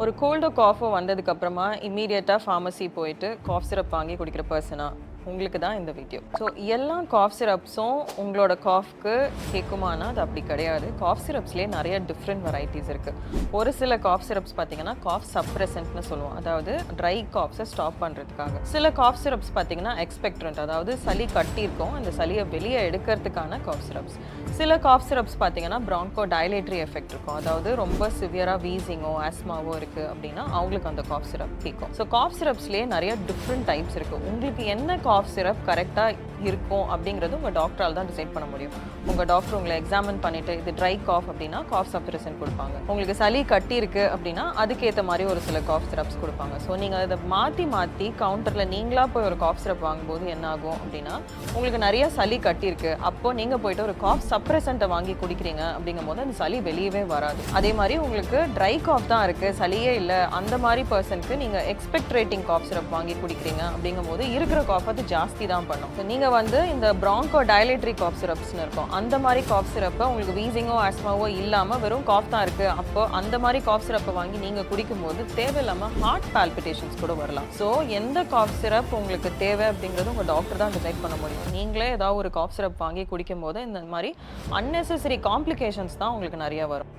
ஒரு கோல்டோ காஃபோ வந்ததுக்கப்புறமா இம்மீடியட்டாக ஃபார்மசி போயிட்டு காஃப் சிரப் வாங்கி குடிக்கிற பர்சனா உங்களுக்கு தான் இந்த வீடியோ. ஸோ எல்லா காஃப் சிரப்ஸும் உங்களோட காஃப்க்கு கேட்குமானா அது அப்படி கிடையாது. காஃப் சிரப்ஸ்லேயே நிறைய டிஃப்ரெண்ட் வெரைட்டிஸ் இருக்குது. ஒரு சில காஃப் சிரப்ஸ் பார்த்தீங்கன்னா காஃப் சப்ரெசன்ட்னு சொல்லுவோம், அதாவது ட்ரை காஃப்ஸை ஸ்டாப் பண்ணுறதுக்காக. சில காஃப் சிரப்ஸ் பார்த்தீங்கன்னா எக்ஸ்பெக்ட்ரண்ட், அதாவது சளி கட்டியிருக்கும், அந்த சளியை வெளியே எடுக்கிறதுக்கான காஃப் சிரப்ஸ். சில காஃப் சிரப்ஸ் பார்த்தீங்கன்னா ப்ராங்கோ டைலேட்டரி எஃபெக்ட் இருக்கும், அதாவது ரொம்ப சிவியராக வீசிங்கோ ஆஸ்மாவோ இருக்குது அப்படின்னா அவங்களுக்கு அந்த காஃப் சிரப் கேட்கும். ஸோ காஃப் சிரப்ஸ்லேயே நிறைய டிஃப்ரெண்ட் டைப்ஸ் இருக்குது. உங்களுக்கு என்ன காஃப் சிரப் கரெக்டாக இருக்கும் அப்படிங்கிறது உங்கள் டாக்டரால் தான் டிசைட் பண்ண முடியும். உங்கள் டாக்டர் உங்களை எக்ஸாமின் பண்ணிவிட்டு இது ட்ரை காஃப் அப்படின்னா காஃப் சப்ரெசன்ட் கொடுப்பாங்க. உங்களுக்கு சளி கட்டி இருக்கு அப்படின்னா அதுக்கேற்ற மாதிரி ஒரு சில காஃப் சிரப்ஸ் கொடுப்பாங்க. ஸோ நீங்கள் அதை மாற்றி கவுண்டரில் நீங்களாக போய் ஒரு காஃப் சிரப் வாங்கும்போது என்ன ஆகும் அப்படின்னா உங்களுக்கு நிறைய சளி கட்டியிருக்கு, அப்போ நீங்கள் போயிட்டு ஒரு காஃப் சப்ரெசண்ட்டை வாங்கி குடிக்கிறீங்க அப்படிங்கும் போது அந்த சளி வெளியவே வராது. அதே மாதிரி உங்களுக்கு ட்ரை காஃப் தான் இருக்குது, சளியே இல்லை, அந்த மாதிரி பர்சனுக்கு நீங்கள் எக்ஸ்பெக்ட்ரேட்டிங் காஃப் சிரப் வாங்கி குடிக்கிறீங்க அப்படிங்கும் போது இருக்கிற காஃப் அது ஜாஸ்தி தான் பண்ணும். ஸோ நீங்கள் வந்து இந்த ப்ராங்கோ டைலேட்டரி காஃப் சிரப்ஸ்னு இருக்கும், அந்த மாதிரி காஃப் சிரப்பை உங்களுக்கு வீசிங்கோ ஆஸ்மாவோ இல்லாமல் வெறும் காஃப் தான் இருக்குது, அப்போ அந்த மாதிரி காஃப் சிரப்பை வாங்கி நீங்கள் குடிக்கும்போது தேவையில்லாமல் ஹார்ட் பால்பிட்டேஷன்ஸ் கூட வரலாம். ஸோ எந்த காஃப் சிரப் உங்களுக்கு தேவை அப்படிங்கிறது உங்கள் டாக்டர் தான் டிசைட் பண்ண முடியும். நீங்களே ஏதாவது ஒரு காஃப் சிரப் வாங்கி குடிக்கும்போது இந்த மாதிரி அன்னெசரி காம்ப்ளிகேஷன்ஸ் தான் உங்களுக்கு நிறையா வரும்.